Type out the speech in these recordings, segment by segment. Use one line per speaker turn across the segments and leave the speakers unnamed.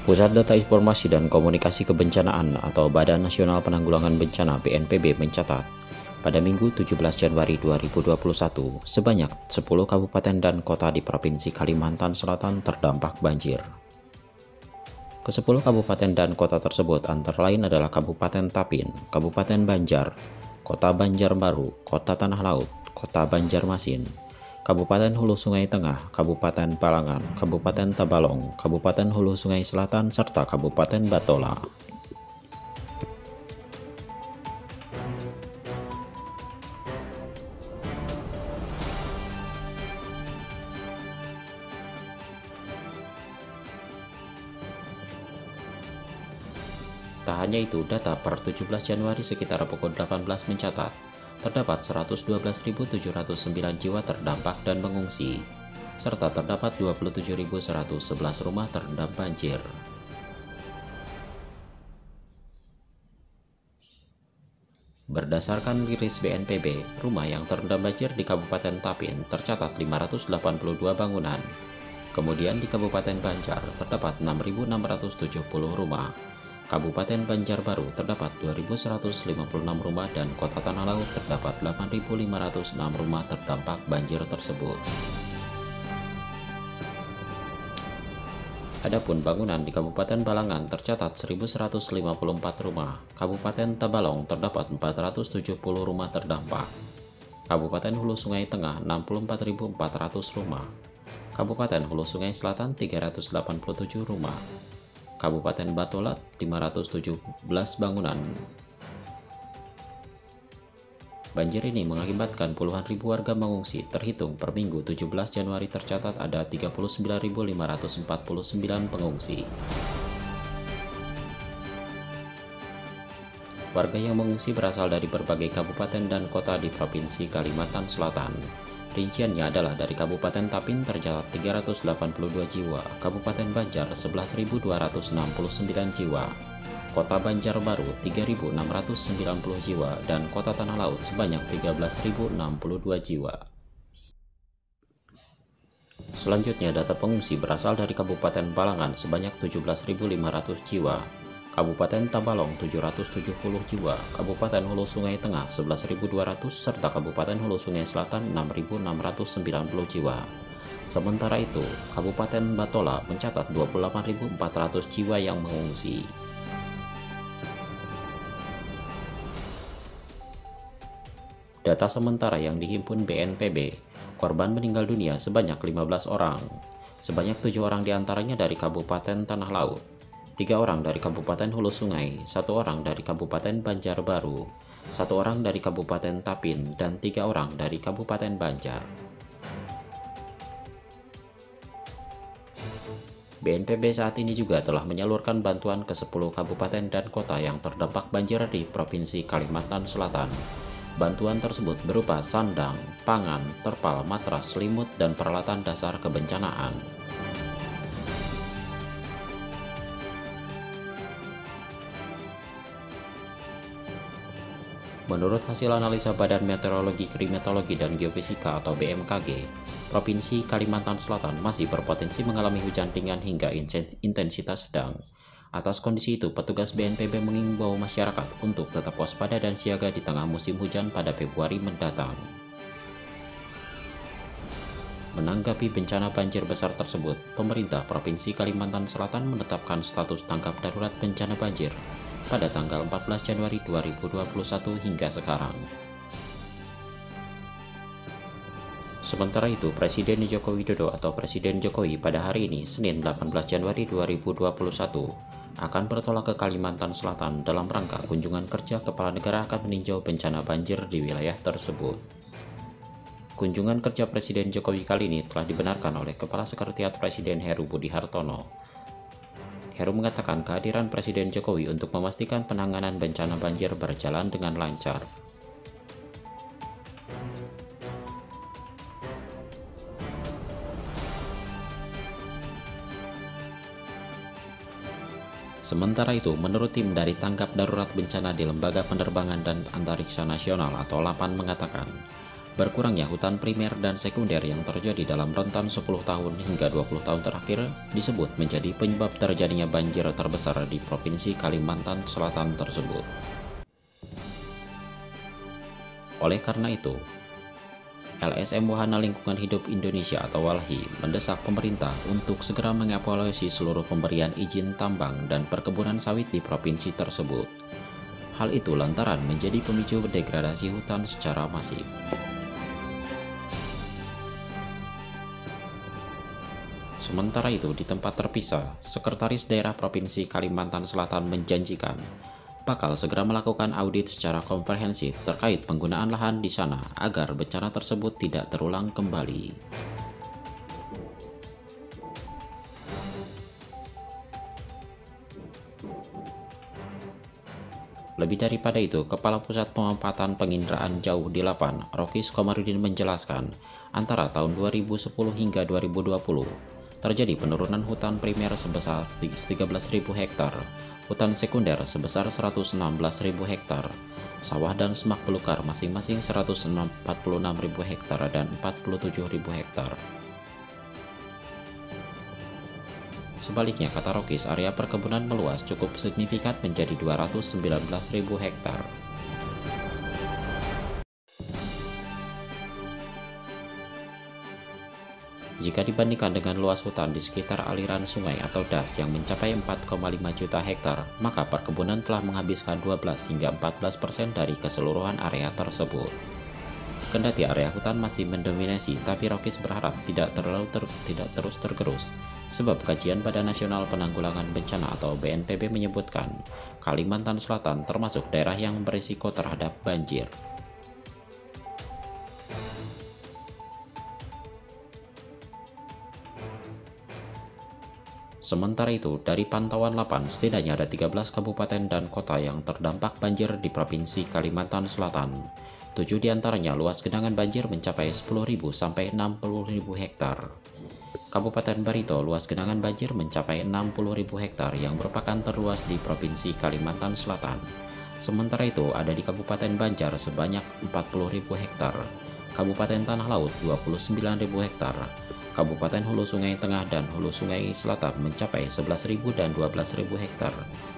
Pusat Data Informasi dan Komunikasi Kebencanaan atau Badan Nasional Penanggulangan Bencana BNPB mencatat, pada Minggu 17 Januari 2021, sebanyak 10 kabupaten dan kota di Provinsi Kalimantan Selatan terdampak banjir. Ke-10 kabupaten dan kota tersebut antara lain adalah Kabupaten Tapin, Kabupaten Banjar, Kota Banjarbaru, Kota Tanah Laut, Kota Banjarmasin, Kabupaten Hulu Sungai Tengah, Kabupaten Balangan, Kabupaten Tabalong, Kabupaten Hulu Sungai Selatan, serta Kabupaten Batola. Tak hanya itu, data per 17 Januari sekitar pukul 18 mencatat, terdapat 112.709 jiwa terdampak dan mengungsi, serta terdapat 27.111 rumah terendam banjir. Berdasarkan rilis BNPB, rumah yang terendam banjir di Kabupaten Tapin tercatat 582 bangunan. Kemudian di Kabupaten Banjar terdapat 6.670 rumah. Kabupaten Banjarbaru terdapat 2.156 rumah dan Kota Tanah Laut terdapat 8.506 rumah terdampak banjir tersebut. Adapun bangunan di Kabupaten Balangan tercatat 1.154 rumah, Kabupaten Tabalong terdapat 470 rumah terdampak, Kabupaten Hulu Sungai Tengah 64.400 rumah, Kabupaten Hulu Sungai Selatan 387 rumah, Kabupaten Batola 517 bangunan. Banjir ini mengakibatkan puluhan ribu warga mengungsi. Terhitung per Minggu 17 Januari tercatat ada 39.549 pengungsi. Warga yang mengungsi berasal dari berbagai kabupaten dan kota di Provinsi Kalimantan Selatan. Rinciannya adalah dari Kabupaten Tapin tercatat 382 jiwa, Kabupaten Banjar 11.269 jiwa, Kota Banjarbaru 3.690 jiwa, dan Kota Tanah Laut sebanyak 13.062 jiwa. Selanjutnya data pengungsi berasal dari Kabupaten Balangan sebanyak 17.500 jiwa, Kabupaten Tabalong 770 jiwa, Kabupaten Hulu Sungai Tengah 11.200, serta Kabupaten Hulu Sungai Selatan 6.690 jiwa. Sementara itu, Kabupaten Batola mencatat 28.400 jiwa yang mengungsi. Data sementara yang dihimpun BNPB, korban meninggal dunia sebanyak 15 orang. Sebanyak 7 orang diantaranya dari Kabupaten Tanah Laut, 3 orang dari Kabupaten Hulu Sungai, 1 orang dari Kabupaten Banjarbaru, 1 orang dari Kabupaten Tapin, dan 3 orang dari Kabupaten Banjar. BNPB saat ini juga telah menyalurkan bantuan ke 10 kabupaten dan kota yang terdampak banjir di Provinsi Kalimantan Selatan. Bantuan tersebut berupa sandang, pangan, terpal, matras, selimut, dan peralatan dasar kebencanaan. Menurut hasil analisa Badan Meteorologi, Klimatologi, dan Geofisika atau BMKG, Provinsi Kalimantan Selatan masih berpotensi mengalami hujan ringan hingga intensitas sedang. Atas kondisi itu, petugas BNPB mengimbau masyarakat untuk tetap waspada dan siaga di tengah musim hujan pada Februari mendatang. Menanggapi bencana banjir besar tersebut, pemerintah Provinsi Kalimantan Selatan menetapkan status tanggap darurat bencana banjir pada tanggal 14 Januari 2021 hingga sekarang. Sementara itu, Presiden Joko Widodo atau Presiden Jokowi pada hari ini, Senin 18 Januari 2021, akan bertolak ke Kalimantan Selatan dalam rangka kunjungan kerja Kepala Negara akan meninjau bencana banjir di wilayah tersebut. Kunjungan kerja Presiden Jokowi kali ini telah dibenarkan oleh Kepala Sekretariat Presiden Heru Budi Hartono. Heru mengatakan kehadiran Presiden Jokowi untuk memastikan penanganan bencana banjir berjalan dengan lancar. Sementara itu, menurut tim dari Tanggap Darurat Bencana di Lembaga Penerbangan dan Antariksa Nasional atau LAPAN mengatakan, Berkurangnya hutan primer dan sekunder yang terjadi dalam rentan 10 tahun hingga 20 tahun terakhir disebut menjadi penyebab terjadinya banjir terbesar di Provinsi Kalimantan Selatan tersebut. Oleh karena itu, LSM Wahana Lingkungan Hidup Indonesia atau WALHI mendesak pemerintah untuk segera mengevaluasi seluruh pemberian izin tambang dan perkebunan sawit di provinsi tersebut. Hal itu lantaran menjadi pemicu degradasi hutan secara masif. Sementara itu, di tempat terpisah, Sekretaris Daerah Provinsi Kalimantan Selatan menjanjikan bakal segera melakukan audit secara komprehensif terkait penggunaan lahan di sana agar bencana tersebut tidak terulang kembali. Lebih daripada itu, Kepala Pusat Pemanfaatan Penginderaan Jauh di Lapan, Rokis Komarudin menjelaskan, antara tahun 2010 hingga 2020, terjadi penurunan hutan primer sebesar 13.000 hektar, hutan sekunder sebesar 116.000 hektar, sawah dan semak belukar masing-masing 146.000 hektar dan 47.000 hektar. Sebaliknya, kata Rokis, area perkebunan meluas cukup signifikan menjadi 219.000 hektar. Jika dibandingkan dengan luas hutan di sekitar aliran sungai atau das yang mencapai 4,5 juta hektar, maka perkebunan telah menghabiskan 12 hingga 14% dari keseluruhan area tersebut. Kendati area hutan masih mendominasi, tapi Rokis berharap tidak terus tergerus, sebab kajian Badan Nasional Penanggulangan Bencana atau BNPB menyebutkan Kalimantan Selatan termasuk daerah yang berisiko terhadap banjir. Sementara itu, dari pantauan Lapan, setidaknya ada 13 kabupaten dan kota yang terdampak banjir di Provinsi Kalimantan Selatan. 7 diantaranya luas genangan banjir mencapai 10.000 sampai 60.000 hektar. Kabupaten Barito luas genangan banjir mencapai 60.000 hektar yang merupakan terluas di Provinsi Kalimantan Selatan. Sementara itu, ada di Kabupaten Banjar sebanyak 40.000 hektar, Kabupaten Tanah Laut 29.000 hektar, Kabupaten Hulu Sungai Tengah dan Hulu Sungai Selatan mencapai 11.000 dan 12.000 hektar,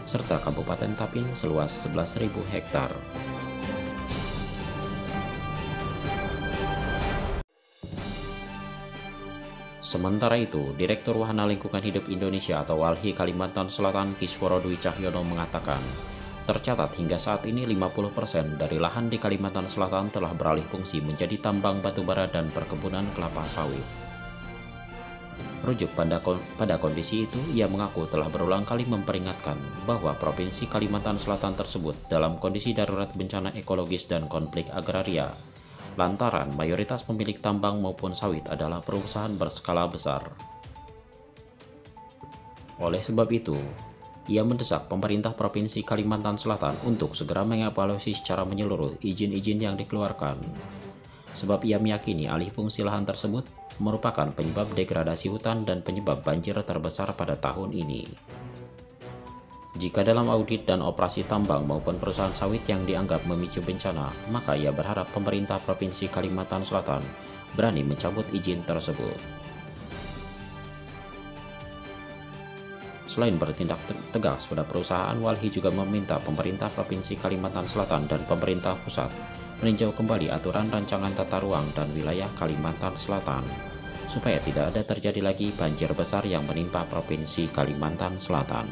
serta Kabupaten Tapin seluas 11.000 hektar. Sementara itu, Direktur Wahana Lingkungan Hidup Indonesia atau WALHI Kalimantan Selatan Kisworo Dwi Cahyono mengatakan, tercatat hingga saat ini 50% dari lahan di Kalimantan Selatan telah beralih fungsi menjadi tambang batubara dan perkebunan kelapa sawit. Rujuk pada kondisi itu, ia mengaku telah berulang kali memperingatkan bahwa Provinsi Kalimantan Selatan tersebut dalam kondisi darurat bencana ekologis dan konflik agraria, lantaran mayoritas pemilik tambang maupun sawit adalah perusahaan berskala besar. Oleh sebab itu, ia mendesak pemerintah Provinsi Kalimantan Selatan untuk segera mengevaluasi secara menyeluruh izin-izin yang dikeluarkan, sebab ia meyakini alih fungsi lahan tersebut merupakan penyebab degradasi hutan dan penyebab banjir terbesar pada tahun ini. Jika dalam audit dan operasi tambang maupun perusahaan sawit yang dianggap memicu bencana, maka ia berharap pemerintah Provinsi Kalimantan Selatan berani mencabut izin tersebut. Selain bertindak tegas pada perusahaan, WALHI juga meminta pemerintah Provinsi Kalimantan Selatan dan pemerintah pusat meninjau kembali aturan rancangan tata ruang dan wilayah Kalimantan Selatan, supaya tidak ada terjadi lagi banjir besar yang menimpa Provinsi Kalimantan Selatan.